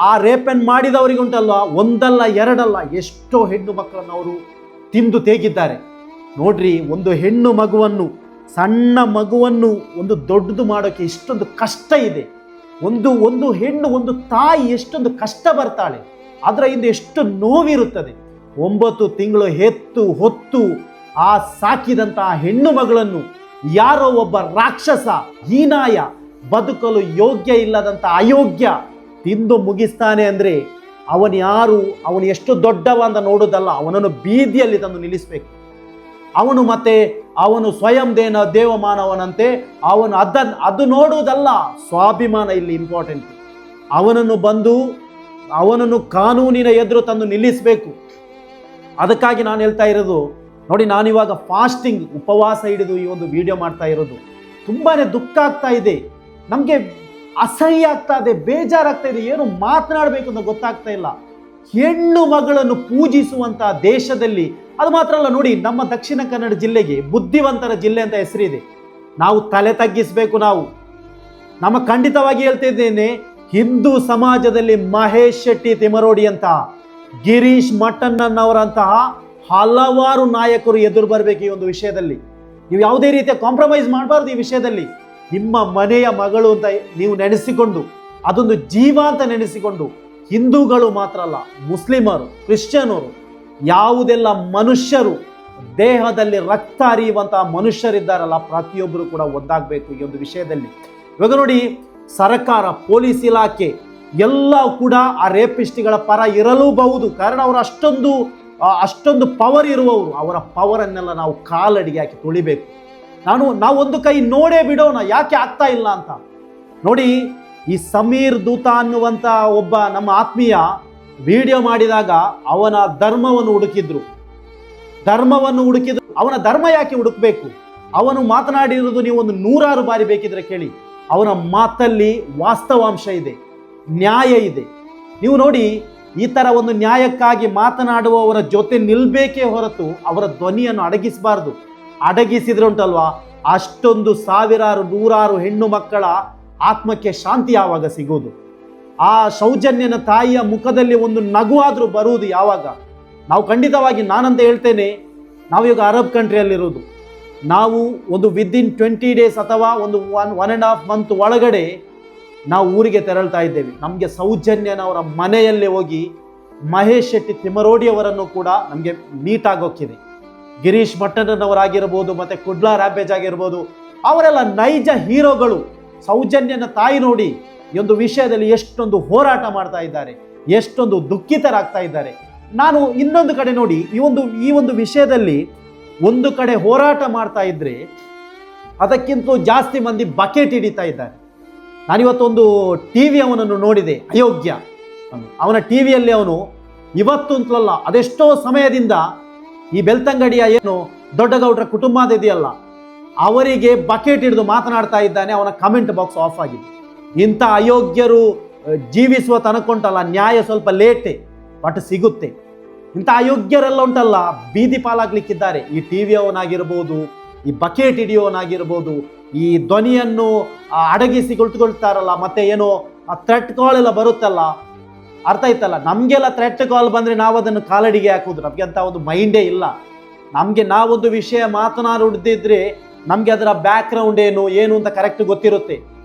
ಆ ರೇಪ್ ಆ್ಯಂಡ್ ಮಾಡಿದವರಿಗೆ ಉಂಟಲ್ವ, ಒಂದಲ್ಲ ಎರಡಲ್ಲ, ಎಷ್ಟೋ ಹೆಣ್ಣು ಮಕ್ಕಳನ್ನು ಅವರು ತಿಂದು ತೇಗಿದ್ದಾರೆ. ನೋಡ್ರಿ, ಒಂದು ಹೆಣ್ಣು ಮಗುವನ್ನು, ಸಣ್ಣ ಮಗುವನ್ನು ಒಂದು ದೊಡ್ಡದು ಮಾಡೋಕ್ಕೆ ಎಷ್ಟೊಂದು ಕಷ್ಟ ಇದೆ. ಒಂದು ಹೆಣ್ಣು, ಒಂದು ತಾಯಿ ಎಷ್ಟೊಂದು ಕಷ್ಟ ಬರ್ತಾಳೆ, ಅದರ ಹಿಂದೆ ಎಷ್ಟು ನೋವಿರುತ್ತದೆ. 9 ತಿಂಗಳು ಹೆತ್ತು ಹೊತ್ತು ಆ ಸಾಕಿದಂತಹ ಹೆಣ್ಣು ಮಗಳನ್ನು ಯಾರೋ ಒಬ್ಬ ರಾಕ್ಷಸ, ಹೀನಾಯ, ಬದುಕಲು ಯೋಗ್ಯ ಇಲ್ಲದಂಥ ಅಯೋಗ್ಯ ತಿಂದು ಮುಗಿಸ್ತಾನೆ ಅಂದರೆ ಅವನು ಯಾರು, ಅವನು ಎಷ್ಟು ದೊಡ್ಡವ ಅಂತ ನೋಡೋದಲ್ಲ, ಅವನನ್ನು ಬೀದಿಯಲ್ಲಿ ತಂದು ನಿಲ್ಲಿಸಬೇಕು. ಅವನು ಸ್ವಯಂ ದೇವಮಾನವನಂತೆ ಅವನು ಅದು ನೋಡುವುದಲ್ಲ, ಸ್ವಾಭಿಮಾನ ಇಲ್ಲಿ ಇಂಪಾರ್ಟೆಂಟ್. ಅವನನ್ನು ಕಾನೂನಿನ ಎದುರು ತಂದು ನಿಲ್ಲಿಸಬೇಕು. ಅದಕ್ಕಾಗಿ ನಾನು ಹೇಳ್ತಾ ಇರೋದು, ನೋಡಿ, ನಾನಿವಾಗ ಫಾಸ್ಟಿಂಗ್, ಉಪವಾಸ ಹಿಡಿದು ಈ ಒಂದು ವಿಡಿಯೋ ಮಾಡ್ತಾ ಇರೋದು. ತುಂಬಾ ದುಃಖ ಆಗ್ತಾ ಇದೆ, ನಮಗೆ ಅಸಹ್ಯ ಆಗ್ತಾ ಇದೆ, ಬೇಜಾರಾಗ್ತಾ ಇದೆ, ಏನು ಮಾತನಾಡಬೇಕು ಅಂತ ಗೊತ್ತಾಗ್ತಾ ಇಲ್ಲ. ಹೆಣ್ಣು ಮಗಳನ್ನು ಪೂಜಿಸುವಂಥ ದೇಶದಲ್ಲಿ, ಅದು ಮಾತ್ರ ಅಲ್ಲ ನೋಡಿ, ನಮ್ಮ ದಕ್ಷಿಣ ಕನ್ನಡ ಜಿಲ್ಲೆಗೆ ಬುದ್ಧಿವಂತರ ಜಿಲ್ಲೆ ಅಂತ ಹೆಸರಿದೆ. ನಾವು ತಲೆ ತಗ್ಗಿಸಬೇಕು. ನಮ್ಮ ಖಂಡಿತವಾಗಿ ಹೇಳ್ತಾ ಇದ್ದೇನೆ, ಹಿಂದೂ ಸಮಾಜದಲ್ಲಿ ಮಹೇಶ್ ಶೆಟ್ಟಿ ತಿಮರೋಡಿ ಅಂತ, ಗಿರೀಶ್ ಮಠನ್ನವರಂತಹ ಹಲವಾರು ನಾಯಕರು ಎದುರು ಬರಬೇಕು ಈ ಒಂದು ವಿಷಯದಲ್ಲಿ. ನೀವು ಯಾವುದೇ ರೀತಿಯ ಕಾಂಪ್ರಮೈಸ್ ಮಾಡಬಾರ್ದು ಈ ವಿಷಯದಲ್ಲಿ. ನಿಮ್ಮ ಮನೆಯ ಮಗಳು ಅಂತ ನೀವು ನೆನೆಸಿಕೊಂಡು, ಅದೊಂದು ಜೀವ ಅಂತ ನೆನೆಸಿಕೊಂಡು, ಹಿಂದೂಗಳು ಮಾತ್ರ ಅಲ್ಲ, ಮುಸ್ಲಿಮರು, ಕ್ರಿಶ್ಚಿಯನರು, ಯಾವುದೆಲ್ಲ ಮನುಷ್ಯರು, ದೇಹದಲ್ಲಿ ರಕ್ತ ಹರಿಯುವಂತಹ ಮನುಷ್ಯರಿದ್ದಾರಲ್ಲ, ಪ್ರತಿಯೊಬ್ಬರು ಕೂಡ ಒಂದಾಗಬೇಕು ಈ ಒಂದು ವಿಷಯದಲ್ಲಿ. ಇವಾಗ ನೋಡಿ, ಸರ್ಕಾರ, ಪೊಲೀಸ್ ಇಲಾಖೆ ಎಲ್ಲ ಕೂಡ ಆ ರೇಪಿಸ್ಟ್ಗಳ ಪರ ಇರಲೂಬಹುದು. ಕಾರಣ ಅವರು ಅಷ್ಟೊಂದು ಪವರ್ ಇರುವವರು. ಅವರ ಪವರನ್ನೆಲ್ಲ ನಾವು ಕಾಲಡಿಗೆ ಹಾಕಿ ತುಳಿಬೇಕು. ನಾವು ಒಂದು ಕೈ ನೋಡೇ ಬಿಡೋಣ, ಯಾಕೆ ಆಗ್ತಾ ಇಲ್ಲ ಅಂತ. ನೋಡಿ, ಈ ಸಮೀರ್ ದೂತ ಅನ್ನುವಂಥ ಒಬ್ಬ ನಮ್ಮ ಆತ್ಮೀಯ ವಿಡಿಯೋ ಮಾಡಿದಾಗ ಅವನ ಧರ್ಮವನ್ನು ಹುಡುಕಿದ್ರು. ಅವನ ಧರ್ಮ ಯಾಕೆ ಹುಡುಕಬೇಕು? ಅವನು ಮಾತನಾಡಿರೋದು ನೀವು ಒಂದು 100 ಬಾರಿ ಬೇಕಿದ್ರೆ ಕೇಳಿ. ಅವನ ಮಾತಲ್ಲಿ ವಾಸ್ತವಾಂಶ ಇದೆ, ನ್ಯಾಯ ಇದೆ. ನೀವು ನೋಡಿ, ಈ ಥರ ಒಂದು ನ್ಯಾಯಕ್ಕಾಗಿ ಮಾತನಾಡುವವರ ಜೊತೆ ನಿಲ್ಬೇಕೇ ಹೊರತು ಅವರ ಧ್ವನಿಯನ್ನು ಅಡಗಿಸಬಾರ್ದು. ಅಡಗಿಸಿದ್ರೆ ಉಂಟಲ್ವಾ, ಅಷ್ಟೊಂದು ಸಾವಿರಾರು 100 ಹೆಣ್ಣು ಮಕ್ಕಳ ಆತ್ಮಕ್ಕೆ ಶಾಂತಿ ಯಾವಾಗ ಸಿಗೋದು? ಆ ಸೌಜನ್ಯನ ತಾಯಿಯ ಮುಖದಲ್ಲಿ ಒಂದು ನಗು ಆದರೂ ಬರುವುದು ಯಾವಾಗ? ನಾವು ಖಂಡಿತವಾಗಿ ನಾನಂತ ಹೇಳ್ತೇನೆ, ನಾವೀಗ ಅರಬ್ ಕಂಟ್ರಿಯಲ್ಲಿರೋದು, ನಾವು ಒಂದು ವಿದಿನ್ 20 days ಅಥವಾ ಒಂದು 1.5 month ಒಳಗಡೆ ನಾವು ಊರಿಗೆ ತೆರಳ್ತಾ ಇದ್ದೇವೆ. ನಮಗೆ ಸೌಜನ್ಯನವರ ಮನೆಯಲ್ಲೇ ಹೋಗಿ ಮಹೇಶ್ ಶೆಟ್ಟಿ ತಿಮರೋಡಿಯವರನ್ನು ಕೂಡ ನಮಗೆ ಮೀಟ್ ಆಗೋಕ್ಕಿದೆ. ಗಿರೀಶ್ ಮಟ್ಟಣ್ಣನವರಾಗಿರ್ಬೋದು, ಮತ್ತು ಕುಡ್ಲಾ ರ್ಯಾಂಪೇಜ್ ಆಗಿರ್ಬೋದು, ಅವರೆಲ್ಲ ನೈಜ ಹೀರೋಗಳು. ಸೌಜನ್ಯನ ತಾಯಿ ನೋಡಿ ಈ ಒಂದು ವಿಷಯದಲ್ಲಿ ಎಷ್ಟೊಂದು ಹೋರಾಟ ಮಾಡ್ತಾ ಇದ್ದಾರೆ, ಎಷ್ಟೊಂದು ದುಃಖಿತರಾಗ್ತಾ ಇದ್ದಾರೆ. ನಾನು ಇನ್ನೊಂದು ಕಡೆ ನೋಡಿ ಈ ಒಂದು ವಿಷಯದಲ್ಲಿ ಒಂದು ಕಡೆ ಹೋರಾಟ ಮಾಡ್ತಾ ಇದ್ರೆ ಅದಕ್ಕಿಂತಲೂ ಜಾಸ್ತಿ ಮಂದಿ ಬಕೆಟ್ ಹಿಡಿತಾ ಇದ್ದಾರೆ. ನಾನಿವತ್ತೊಂದು ಟಿವಿ ಅವನನ್ನು ನೋಡಿದೆ, ಅಯೋಗ್ಯ. ಅವನ ಟಿವಿಯಲ್ಲಿ ಅವನು ಇವತ್ತು ಅಂತಲಲ್ಲ, ಅದೆಷ್ಟೋ ಸಮಯದಿಂದ ಈ ಬೆಳ್ತಂಗಡಿಯ ಏನು ದೊಡ್ಡಗೌಡರ ಕುಟುಂಬದ ಇದೆಯಲ್ಲ, ಅವರಿಗೆ ಬಕೆಟ್ ಹಿಡಿದು ಮಾತನಾಡ್ತಾ ಇದ್ದಾನೆ. ಅವನ ಕಮೆಂಟ್ ಬಾಕ್ಸ್ ಆಫ್ ಆಗಿದೆ. ಇಂಥ ಅಯೋಗ್ಯರು ಜೀವಿಸುವ ತನಕೊಂಟಲ್ಲ, ನ್ಯಾಯ ಸ್ವಲ್ಪ ಲೇಟೆ ಬಟ್ ಸಿಗುತ್ತೆ. ಇಂಥ ಅಯೋಗ್ಯರೆಲ್ಲ ಉಂಟಲ್ಲ ಬೀದಿ ಪಾಲಾಗ್ಲಿಕ್ಕಿದ್ದಾರೆ. ಈ ಟಿವಿ ಅವನಾಗಿರ್ಬೋದು, ಈ ಬಕೆಟ್ ಹಿಡಿಯೋನಾಗಿರ್ಬೋದು, ಈ ಧ್ವನಿಯನ್ನು ಅಡಗಿಸಿ ಕುಳಿತುಕೊಳ್ತಾರಲ್ಲ, ಮತ್ತೆ ಏನೋ ಥ್ರೆಟ್ ಕಾಲ್ ಎಲ್ಲ ಬರುತ್ತಲ್ಲ, ಅರ್ಥ ಆಯ್ತಲ್ಲ. ನಮಗೆಲ್ಲ ಥ್ರೆಟ್ ಕಾಲ್ ಬಂದರೆ ನಾವು ಅದನ್ನು ಕಾಲಡಿಗೆ ಹಾಕುದು, ನಮಗೆ ಅಂತ ಒಂದು ಮೈಂಡೇ ಇಲ್ಲ. ನಮಗೆ ನಾವೊಂದು ವಿಷಯ ಮಾತನಾಡುತ್ತಿದ್ರೆ ನಮಗೆ ಅದರ ಬ್ಯಾಕ್ಗ್ರೌಂಡ್ ಏನು ಅಂತ ಕರೆಕ್ಟ್ ಗೊತ್ತಿರುತ್ತೆ.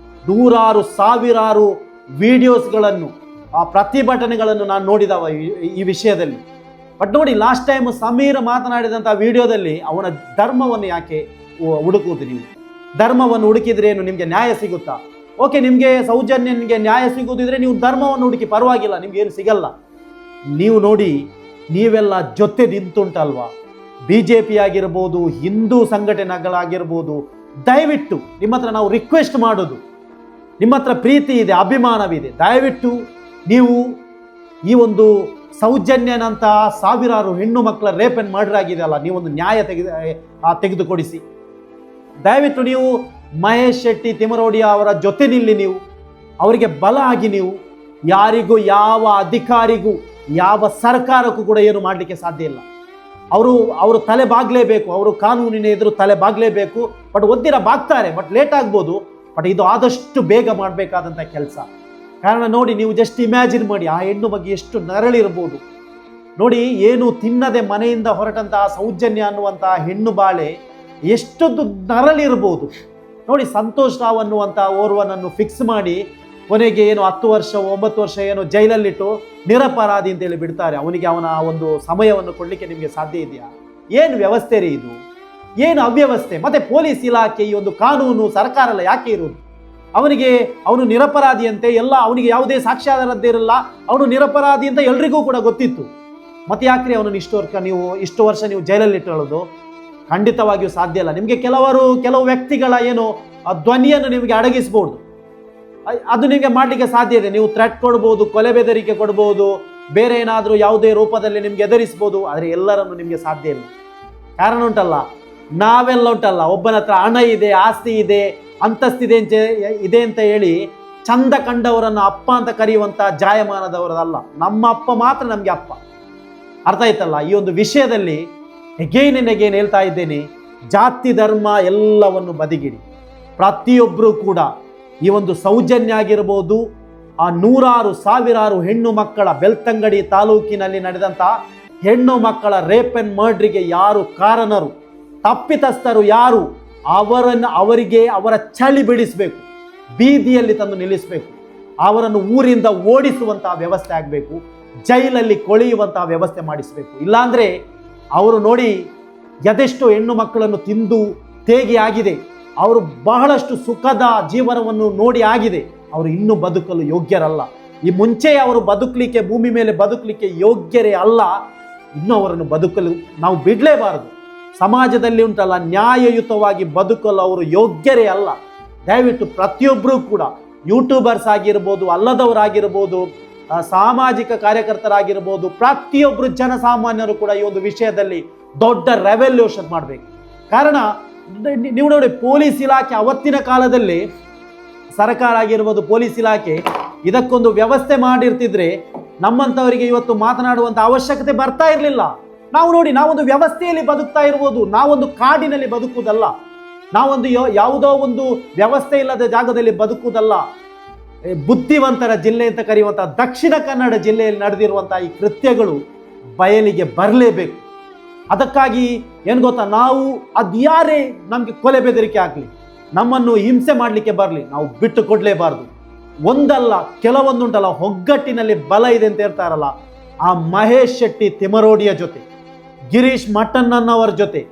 ನೂರಾರು ಸಾವಿರಾರು ವಿಡಿಯೋಸ್ಗಳನ್ನು, ಆ ಪ್ರತಿಭಟನೆಗಳನ್ನು ನಾನು ನೋಡಿದವ ಈ ವಿಷಯದಲ್ಲಿ. ಬಟ್ ನೋಡಿ, ಲಾಸ್ಟ್ ಟೈಮ್ ಸಮೀರ್ ಮಾತನಾಡಿದಂಥ ವಿಡಿಯೋದಲ್ಲಿ ಅವನ ಧರ್ಮವನ್ನು ಯಾಕೆ ಹುಡುಕುವುದು? ನೀವು ಧರ್ಮವನ್ನು ಹುಡುಕಿದ್ರೆ ಏನು ನಿಮಗೆ ನ್ಯಾಯ ಸಿಗುತ್ತಾ? ಓಕೆ, ನಿಮಗೆ ಸೌಜನ್ಯನಿಗೆ ನ್ಯಾಯ ಸಿಗುವುದಿದ್ರೆ ನೀವು ಧರ್ಮವನ್ನು ಹುಡುಕಿ, ಪರವಾಗಿಲ್ಲ, ನಿಮ್ಗೇನು ಸಿಗಲ್ಲ. ನೀವು ನೋಡಿ, ನೀವೆಲ್ಲ ಜೊತೆ ನಿಂತುಂಟಲ್ವಾ, BJP ಆಗಿರ್ಬೋದು, ಹಿಂದೂ ಸಂಘಟನೆಗಳಾಗಿರ್ಬೋದು, ದಯವಿಟ್ಟು ನಿಮ್ಮ ಹತ್ರ ನಾವು ರಿಕ್ವೆಸ್ಟ್ ಮಾಡೋದು, ನಿಮ್ಮ ಹತ್ರ ಪ್ರೀತಿ ಇದೆ, ಅಭಿಮಾನವಿದೆ, ದಯವಿಟ್ಟು ನೀವು ಈ ಒಂದು ಸೌಜನ್ಯನಂತಹ ಸಾವಿರಾರು ಹೆಣ್ಣು ಮಕ್ಕಳ ರೇಪ್ ಅಂಡ್ ಮರ್ಡರ್ ಆಗಿದೆ ಅಲ್ಲ, ನೀವೊಂದು ನ್ಯಾಯ ತೆಗೆದುಕೊಡಿಸಿ. ದಯವಿಟ್ಟು ನೀವು ಮಹೇಶ್ ಶೆಟ್ಟಿ ತಿಮರೋಡಿಯ ಅವರ ಜೊತೆ ನಿಲ್ಲಿ, ನೀವು ಅವರಿಗೆ ಬಲ ಆಗಿ. ನೀವು ಯಾರಿಗೂ, ಯಾವ ಅಧಿಕಾರಿಗೂ, ಯಾವ ಸರ್ಕಾರಕ್ಕೂ ಕೂಡ ಏನು ಮಾಡಲಿಕ್ಕೆ ಸಾಧ್ಯ ಇಲ್ಲ. ಅವರು ತಲೆ ಬಾಗಲೇಬೇಕು, ಅವರು ಕಾನೂನಿನ ಎದುರು ತಲೆ ಬಾಗಲೇಬೇಕು. ಬಟ್ ಒದ್ದಿರ ಬಾಗ್ತಾರೆ, ಬಟ್ ಲೇಟ್ ಆಗ್ಬೋದು. ಬಟ್ ಇದು ಆದಷ್ಟು ಬೇಗ ಮಾಡಬೇಕಾದಂಥ ಕೆಲಸ. ಕಾರಣ ನೋಡಿ, ನೀವು ಜಸ್ಟ್ ಇಮ್ಯಾಜಿನ್ ಮಾಡಿ, ಆ ಹೆಣ್ಣು ಬಗ್ಗೆ ಎಷ್ಟು ನರಳಿರ್ಬೋದು ನೋಡಿ. ಏನು ತಿನ್ನದೆ ಮನೆಯಿಂದ ಹೊರಟಂತಹ ಸೌಜನ್ಯ ಅನ್ನುವಂತಹ ಹೆಣ್ಣು ಬಾಳೆ ಎಷ್ಟೊಂದು ನರಳಿರ್ಬೋದು ನೋಡಿ. ಸಂತೋಷ್ ರಾವ್ ಅನ್ನುವಂಥ ಓರ್ವನನ್ನು ಫಿಕ್ಸ್ ಮಾಡಿ ಕೊನೆಗೆ ಏನು 10 ವರ್ಷ 9 ವರ್ಷ ಏನು ಜೈಲಲ್ಲಿಟ್ಟು ನಿರಪರಾಧಿ ಅಂತೇಳಿ ಬಿಡ್ತಾರೆ. ಅವನಿಗೆ ಅವನ ಒಂದು ಸಮಯವನ್ನು ಕೊಡಲಿಕ್ಕೆ ನಿಮಗೆ ಸಾಧ್ಯ ಇದೆಯಾ? ಏನು ವ್ಯವಸ್ಥೆ ರೀ ಇದು? ಏನು ಅವ್ಯವಸ್ಥೆ? ಮತ್ತೆ ಪೊಲೀಸ್ ಇಲಾಖೆ, ಈ ಒಂದು ಕಾನೂನು ಸರ್ಕಾರ ಎಲ್ಲ ಯಾಕೆ ಇರುವುದು? ಅವನು ನಿರಪರಾಧಿಯಂತೆ, ಎಲ್ಲ ಅವನಿಗೆ ಯಾವುದೇ ಸಾಕ್ಷ್ಯಾಧಾರದ್ದಿರಲ್ಲ, ಅವನು ನಿರಪರಾಧಿ ಅಂತ ಎಲ್ರಿಗೂ ಕೂಡ ಗೊತ್ತಿತ್ತು. ಮತ್ತೆ ಯಾಕ್ರಿ ಅವನನ್ನು ಇಷ್ಟು ವರ್ಷ ನೀವು ಜೈಲಲ್ಲಿ ಇಟ್ಟುಕೊಳ್ಳೋದು? ಖಂಡಿತವಾಗಿಯೂ ಸಾಧ್ಯ ಇಲ್ಲ. ನಿಮಗೆ ಕೆಲವು ವ್ಯಕ್ತಿಗಳ ಏನು ಧ್ವನಿಯನ್ನು ನಿಮಗೆ ಅಡಗಿಸ್ಬೋದು, ಅದು ನಿಮಗೆ ಮಾಡಲಿಕ್ಕೆ ಸಾಧ್ಯ ಇದೆ. ನೀವು ಥ್ರೆಟ್ ಕೊಡ್ಬೋದು, ಕೊಲೆ ಬೆದರಿಕೆ ಕೊಡ್ಬೋದು, ಬೇರೆ ಏನಾದರೂ ಯಾವುದೇ ರೂಪದಲ್ಲಿ ನಿಮ್ಗೆ ಎದುರಿಸ್ಬೋದು. ಆದರೆ ಎಲ್ಲರನ್ನು ನಿಮಗೆ ಸಾಧ್ಯ ಇಲ್ಲ. ಕಾರಣ ಉಂಟಲ್ಲ, ನಾವೆಲ್ಲ ಉಂಟಲ್ಲ, ಒಬ್ಬನ ಹತ್ರ ಹಣ ಇದೆ, ಆಸ್ತಿ ಇದೆ, ಅಂತಸ್ತಿದೆ ಇದೆ ಅಂತ ಹೇಳಿ ಚಂದ ಕಂಡವರನ್ನು ಅಪ್ಪ ಅಂತ ಕರೆಯುವಂಥ ಜಾಯಮಾನದವರಲ್ಲ. ನಮ್ಮ ಅಪ್ಪ ಮಾತ್ರ ನಮಗೆ ಅಪ್ಪ. ಅರ್ಥ ಆಯ್ತಲ್ಲ? ಈ ಒಂದು ವಿಷಯದಲ್ಲಿ ಎಗೇನ್ ಹೇಳ್ತಾ ಇದ್ದೇನೆ, ಜಾತಿ ಧರ್ಮ ಎಲ್ಲವನ್ನು ಬದಿಗಿಡಿ. ಪ್ರತಿಯೊಬ್ಬರೂ ಕೂಡ ಈ ಒಂದು ಸೌಜನ್ಯ ಆಗಿರ್ಬೋದು, ಆ ನೂರಾರು ಸಾವಿರಾರು ಹೆಣ್ಣು ಮಕ್ಕಳ ಬೆಳ್ತಂಗಡಿ ತಾಲೂಕಿನಲ್ಲಿ ನಡೆದಂಥ ಹೆಣ್ಣು ಮಕ್ಕಳ ರೇಪ್ ಅಂಡ್ ಮರ್ಡ್ರಿಗೆ ಯಾರು ಕಾರಣರು, ತಪ್ಪಿತಸ್ಥರು ಯಾರು, ಅವರಿಗೆ ಅವರ ಚಳಿ ಬಿಡಿಸಬೇಕು, ಬೀದಿಯಲ್ಲಿ ತಂದು ನಿಲ್ಲಿಸಬೇಕು, ಅವರನ್ನು ಊರಿಂದ ಓಡಿಸುವಂತಹ ವ್ಯವಸ್ಥೆ ಆಗಬೇಕು, ಜೈಲಲ್ಲಿ ಕೊಳೆಯುವಂತಹ ವ್ಯವಸ್ಥೆ ಮಾಡಿಸಬೇಕು. ಇಲ್ಲಾಂದರೆ ಅವರು ನೋಡಿ, ಅದೆಷ್ಟು ಹೆಣ್ಣು ಮಕ್ಕಳನ್ನು ತಿಂದು ತೇಗಿ ಆಗಿದೆ, ಅವರು ಬಹಳಷ್ಟು ಸುಖದ ಜೀವನವನ್ನು ನೋಡಿ ಆಗಿದೆ, ಅವರು ಇನ್ನೂ ಬದುಕಲು ಯೋಗ್ಯರಲ್ಲ. ಈ ಮುಂಚೆ ಅವರು ಬದುಕಲಿಕ್ಕೆ, ಭೂಮಿ ಮೇಲೆ ಬದುಕಲಿಕ್ಕೆ ಯೋಗ್ಯರೇ ಅಲ್ಲ. ಇನ್ನೂ ಅವರನ್ನು ಬದುಕಲು ನಾವು ಬಿಡಲೇಬಾರದು. ಸಮಾಜದಲ್ಲಿ ಉಂಟಲ್ಲ, ನ್ಯಾಯಯುತವಾಗಿ ಬದುಕಲು ಅವರು ಯೋಗ್ಯರೇ ಅಲ್ಲ. ದಯವಿಟ್ಟು ಪ್ರತಿಯೊಬ್ಬರೂ ಕೂಡ, ಯೂಟ್ಯೂಬರ್ಸ್ ಆಗಿರ್ಬೋದು, ಅಲ್ಲದವರಾಗಿರ್ಬೋದು, ಸಾಮಾಜಿಕ ಕಾರ್ಯಕರ್ತರಾಗಿರ್ಬೋದು, ಪ್ರತಿಯೊಬ್ಬರು ಜನಸಾಮಾನ್ಯರು ಕೂಡ ಈ ಒಂದು ವಿಷಯದಲ್ಲಿ ದೊಡ್ಡ ರೆವಲ್ಯೂಷನ್ ಮಾಡಬೇಕು. ಕಾರಣ ನೀವು ನೋಡಿ, ಪೊಲೀಸ್ ಇಲಾಖೆ ಅವತ್ತಿನ ಕಾಲದಲ್ಲಿ, ಸರ್ಕಾರ ಆಗಿರ್ಬೋದು, ಪೊಲೀಸ್ ಇಲಾಖೆ ಇದಕ್ಕೊಂದು ವ್ಯವಸ್ಥೆ ಮಾಡಿರ್ತಿದ್ರೆ ನಮ್ಮಂಥವರಿಗೆ ಇವತ್ತು ಮಾತನಾಡುವಂಥ ಅವಶ್ಯಕತೆ ಬರ್ತಾ ಇರಲಿಲ್ಲ. ನಾವು ನೋಡಿ, ನಾವೊಂದು ವ್ಯವಸ್ಥೆಯಲ್ಲಿ ಬದುಕ್ತಾ ಇರ್ಬೋದು, ನಾವೊಂದು ಕಾಡಿನಲ್ಲಿ ಬದುಕುವುದಲ್ಲ, ನಾವೊಂದು ಯಾವುದೋ ಒಂದು ವ್ಯವಸ್ಥೆ ಇಲ್ಲದ ಜಾಗದಲ್ಲಿ ಬದುಕುವುದಲ್ಲ. ಬುದ್ಧಿವಂತರ ಜಿಲ್ಲೆ ಅಂತ ಕರೆಯುವಂಥ ದಕ್ಷಿಣ ಕನ್ನಡ ಜಿಲ್ಲೆಯಲ್ಲಿ ನಡೆದಿರುವಂಥ ಈ ಕೃತ್ಯಗಳು ಬಯಲಿಗೆ ಬರಲೇಬೇಕು. ಅದಕ್ಕಾಗಿ ಏನು ಗೊತ್ತಾ, ನಾವು ಅದ್ಯಾರೇ ನಮಗೆ ಕೊಲೆ ಬೆದರಿಕೆ ಆಗಲಿ, ನಮ್ಮನ್ನು ಹಿಂಸೆ ಮಾಡಲಿಕ್ಕೆ ಬರಲಿ, ನಾವು ಬಿಟ್ಟು ಕೊಡಲೇಬಾರ್ದು. ಒಂದಲ್ಲ ಕೆಲವೊಂದುಂಟಲ್ಲ, ಒಗ್ಗಟ್ಟಿನಲ್ಲಿ ಬಲ ಇದೆ ಅಂತ ಹೇಳ್ತಾರಲ್ಲ, ಆ ಮಹೇಶ್ ಶೆಟ್ಟಿ ತಿಮರೋಡಿಯ ಜೊತೆ, ಗಿರೀಶ್ ಮಟ್ಟಣ್ಣನವರ ಜೊತೆ,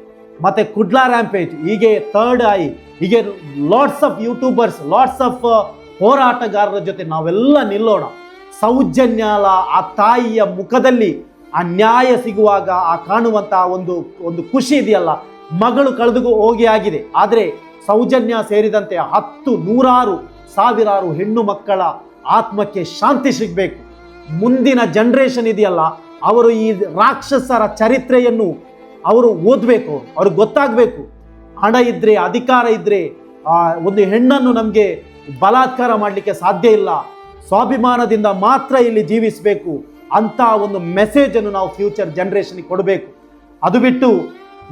ಮತ್ತೆ ಕುಡ್ಲಾ ರ್ಯಾಂಪೇಜ್, ಹೀಗೆ ಥರ್ಡ್ ಐ, ಹೀಗೆ lots of YouTubers, lots of ಹೋರಾಟಗಾರರ ಜೊತೆ ನಾವೆಲ್ಲ ನಿಲ್ಲೋಣ. ಸೌಜನ್ಯಾಲ ಆ ತಾಯಿಯ ಮುಖದಲ್ಲಿ ಆ ನ್ಯಾಯ ಸಿಗುವಾಗ ಆ ಕಾಣುವಂಥ ಒಂದು ಖುಷಿ ಇದೆಯಲ್ಲ, ಮಗಳು ಕಳೆದು ಹೋಗಿ ಆಗಿದೆ. ಆದರೆ ಸೌಜನ್ಯ ಸೇರಿದಂತೆ 10, 100, ಸಾವಿರಾರು ಹೆಣ್ಣು ಮಕ್ಕಳ ಆತ್ಮಕ್ಕೆ ಶಾಂತಿ ಸಿಗಬೇಕು. ಮುಂದಿನ ಜನರೇಷನ್ ಇದೆಯಲ್ಲ, ಅವರು ಈ ರಾಕ್ಷಸರ ಚರಿತ್ರೆಯನ್ನು ಅವರು ಓದಬೇಕು, ಅವ್ರಿಗೆ ಗೊತ್ತಾಗಬೇಕು. ಹಣ ಇದ್ದರೆ, ಅಧಿಕಾರ ಇದ್ದರೆ ಒಂದು ಹೆಣ್ಣನ್ನು ನಮಗೆ ಬಲಾತ್ಕಾರ ಮಾಡಲಿಕ್ಕೆ ಸಾಧ್ಯ ಇಲ್ಲ, ಸ್ವಾಭಿಮಾನದಿಂದ ಮಾತ್ರ ಇಲ್ಲಿ ಜೀವಿಸಬೇಕು ಅಂತ ಒಂದು ಮೆಸೇಜನ್ನು ನಾವು ಫ್ಯೂಚರ್ ಜನರೇಷನ್ಗೆ ಕೊಡಬೇಕು. ಅದು ಬಿಟ್ಟು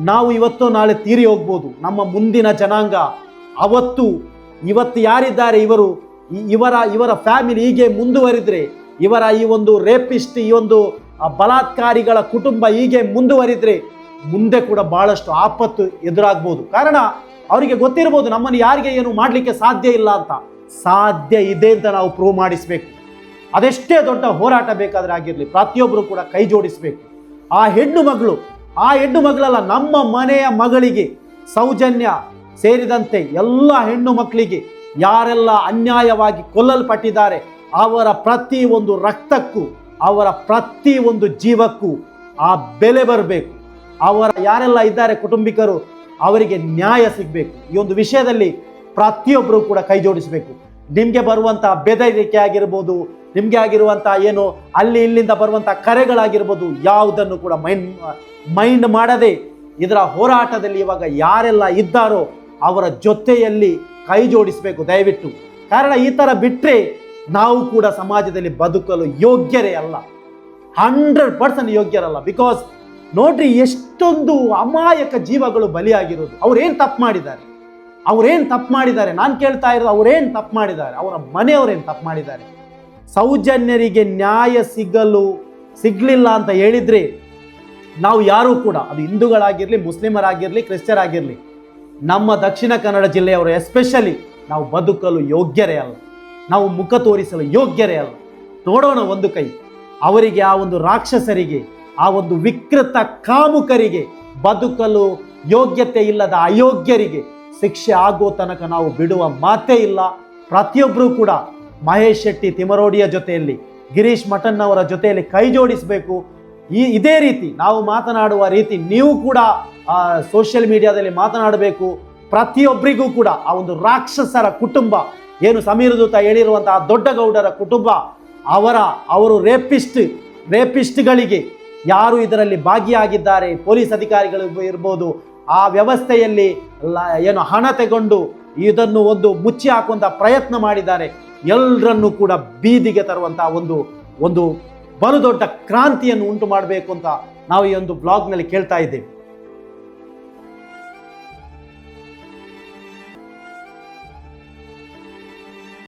ನಾವು ಇವತ್ತು ನಾಳೆ ತೀರಿ ಹೋಗ್ಬೋದು, ನಮ್ಮ ಮುಂದಿನ ಜನಾಂಗ ಇವತ್ತು ಯಾರಿದ್ದಾರೆ ಇವರ ಫ್ಯಾಮಿಲಿ ಹೀಗೆ ಮುಂದುವರಿದ್ರೆ, ಇವರ ಈ ಒಂದು ರೇಪಿಸ್ಟ್, ಈ ಒಂದು ಬಲಾತ್ಕಾರಿಗಳ ಕುಟುಂಬ ಹೀಗೆ ಮುಂದುವರಿದ್ರೆ ಮುಂದೆ ಕೂಡ ಬಹಳಷ್ಟು ಆಪತ್ತು ಎದುರಾಗ್ಬೋದು. ಕಾರಣ ಅವರಿಗೆ ಗೊತ್ತಿರ್ಬೋದು ನಮ್ಮನ್ನು ಯಾರಿಗೆ ಏನು ಮಾಡಲಿಕ್ಕೆ ಸಾಧ್ಯ ಇಲ್ಲ ಅಂತ. ಸಾಧ್ಯ ಇದೆ ಅಂತ ನಾವು ಪ್ರೂವ್ ಮಾಡಿಸ್ಬೇಕು. ಅದೆಷ್ಟೇ ದೊಡ್ಡ ಹೋರಾಟ ಬೇಕಾದ್ರೆ ಆಗಿರಲಿ, ಪ್ರತಿಯೊಬ್ಬರು ಕೂಡ ಕೈ ಜೋಡಿಸಬೇಕು. ಆ ಹೆಣ್ಣು ಮಗಳಲ್ಲ, ನಮ್ಮ ಮನೆಯ ಮಗಳಿಗೆ, ಸೌಜನ್ಯ ಸೇರಿದಂತೆ ಎಲ್ಲ ಹೆಣ್ಣು ಮಕ್ಕಳಿಗೆ ಯಾರೆಲ್ಲ ಅನ್ಯಾಯವಾಗಿ ಕೊಲ್ಲಲ್ಪಟ್ಟಿದ್ದಾರೆ ಅವರ ಪ್ರತಿ ಒಂದು ರಕ್ತಕ್ಕೂ, ಅವರ ಪ್ರತಿ ಒಂದು ಜೀವಕ್ಕೂ ಆ ಬೆಲೆ ಬರಬೇಕು. ಯಾರೆಲ್ಲ ಇದ್ದಾರೆ ಕುಟುಂಬಿಕರು, ಅವರಿಗೆ ನ್ಯಾಯ ಸಿಗಬೇಕು. ಈ ಒಂದು ವಿಷಯದಲ್ಲಿ ಪ್ರತಿಯೊಬ್ಬರು ಕೂಡ ಕೈ ಜೋಡಿಸಬೇಕು. ನಿಮಗೆ ಬರುವಂಥ ಬೆದರಿಕೆ ಆಗಿರ್ಬೋದು, ನಿಮಗೆ ಆಗಿರುವಂಥ ಏನು ಇಲ್ಲಿಂದ ಬರುವಂಥ ಕರೆಗಳಾಗಿರ್ಬೋದು, ಯಾವುದನ್ನು ಕೂಡ ಮೈಂಡ್ ಮಾಡದೆ ಇದರ ಹೋರಾಟದಲ್ಲಿ ಇವಾಗ ಯಾರೆಲ್ಲ ಇದ್ದಾರೋ ಅವರ ಜೊತೆಯಲ್ಲಿ ಕೈ ಜೋಡಿಸಬೇಕು ದಯವಿಟ್ಟು. ಕಾರಣ ಈ ಥರ ಬಿಟ್ಟರೆ ನಾವು ಕೂಡ ಸಮಾಜದಲ್ಲಿ ಬದುಕಲು ಯೋಗ್ಯರೇ ಅಲ್ಲ, 100% ಯೋಗ್ಯರಲ್ಲ. ಬಿಕಾಸ್ ನೋಡ್ರಿ, ಎಷ್ಟೊಂದು ಅಮಾಯಕ ಜೀವಗಳು ಬಲಿಯಾಗಿರೋದು. ಅವ್ರೇನು ತಪ್ಪು ಮಾಡಿದ್ದಾರೆ? ನಾನು ಕೇಳ್ತಾ ಇರೋದು, ಅವ್ರೇನು ತಪ್ಪು ಮಾಡಿದ್ದಾರೆ? ಅವರ ಮನೆಯವರೇನು ತಪ್ಪು ಮಾಡಿದ್ದಾರೆ? ಸೌಜನ್ಯರಿಗೆ ನ್ಯಾಯ ಸಿಗಲಿಲ್ಲ ಅಂತ ಹೇಳಿದ್ರೆ ನಾವು ಯಾರೂ ಕೂಡ, ಅದು ಹಿಂದೂಗಳಾಗಿರಲಿ, ಮುಸ್ಲಿಮರಾಗಿರಲಿ, ಕ್ರಿಶ್ಚಿಯರಾಗಿರಲಿ, ನಮ್ಮ ದಕ್ಷಿಣ ಕನ್ನಡ ಜಿಲ್ಲೆಯವರು ಎಸ್ಪೆಷಲಿ ನಾವು ಬದುಕಲು ಯೋಗ್ಯರೇ ಅಲ್ಲ, ನಾವು ಮುಖ ತೋರಿಸಲು ಯೋಗ್ಯರೇ ಅಲ್ಲ. ನೋಡೋಣ ಒಂದು ಕೈ ಅವರಿಗೆ, ಆ ಒಂದು ರಾಕ್ಷಸರಿಗೆ, ಆ ಒಂದು ವಿಕೃತ ಕಾಮುಕರಿಗೆ, ಬದುಕಲು ಯೋಗ್ಯತೆ ಇಲ್ಲದ ಅಯೋಗ್ಯರಿಗೆ ಶಿಕ್ಷೆ ಆಗೋ ತನಕ ನಾವು ಬಿಡುವ ಮಾತೇ ಇಲ್ಲ. ಪ್ರತಿಯೊಬ್ಬರೂ ಕೂಡ ಮಹೇಶ್ ಶೆಟ್ಟಿ ತಿಮರೋಡಿಯ ಜೊತೆಯಲ್ಲಿ, ಗಿರೀಶ್ ಮಠಣ್ಣವರ ಜೊತೆಯಲ್ಲಿ ಕೈ ಜೋಡಿಸಬೇಕು. ಇದೇ ರೀತಿ ನಾವು ಮಾತನಾಡುವ ರೀತಿ ನೀವು ಕೂಡ ಸೋಷಿಯಲ್ ಮೀಡಿಯಾದಲ್ಲಿ ಮಾತನಾಡಬೇಕು. ಪ್ರತಿಯೊಬ್ಬರಿಗೂ ಕೂಡ ಆ ಒಂದು ರಾಕ್ಷಸರ ಕುಟುಂಬ, ಏನು ಸಮೀರ್ ದೂತ ಹೇಳಿರುವಂತಹ ದೊಡ್ಡ ಗೌಡರ ಕುಟುಂಬ, ಅವರು ರೇಪಿಸ್ಟ್ಗಳಿಗೆ ಯಾರು ಇದರಲ್ಲಿ ಭಾಗಿಯಾಗಿದ್ದಾರೆ, ಪೊಲೀಸ್ ಅಧಿಕಾರಿಗಳು ಇರ್ಬೋದು, ಆ ವ್ಯವಸ್ಥೆಯಲ್ಲಿ ಏನು ಹಣ ತಗೊಂಡು ಇದನ್ನು ಒಂದು ಮುಚ್ಚಿ ಹಾಕುವಂಥ ಪ್ರಯತ್ನ ಮಾಡಿದ್ದಾರೆ, ಎಲ್ಲರನ್ನೂ ಕೂಡ ಬೀದಿಗೆ ತರುವಂಥ ಒಂದು ಬಲು ದೊಡ್ಡ ಕ್ರಾಂತಿಯನ್ನು ಉಂಟು ಮಾಡಬೇಕು ಅಂತ ನಾವು ಈ ಒಂದು ಬ್ಲಾಗ್ನಲ್ಲಿ ಕೇಳ್ತಾ ಇದ್ದೇವೆ.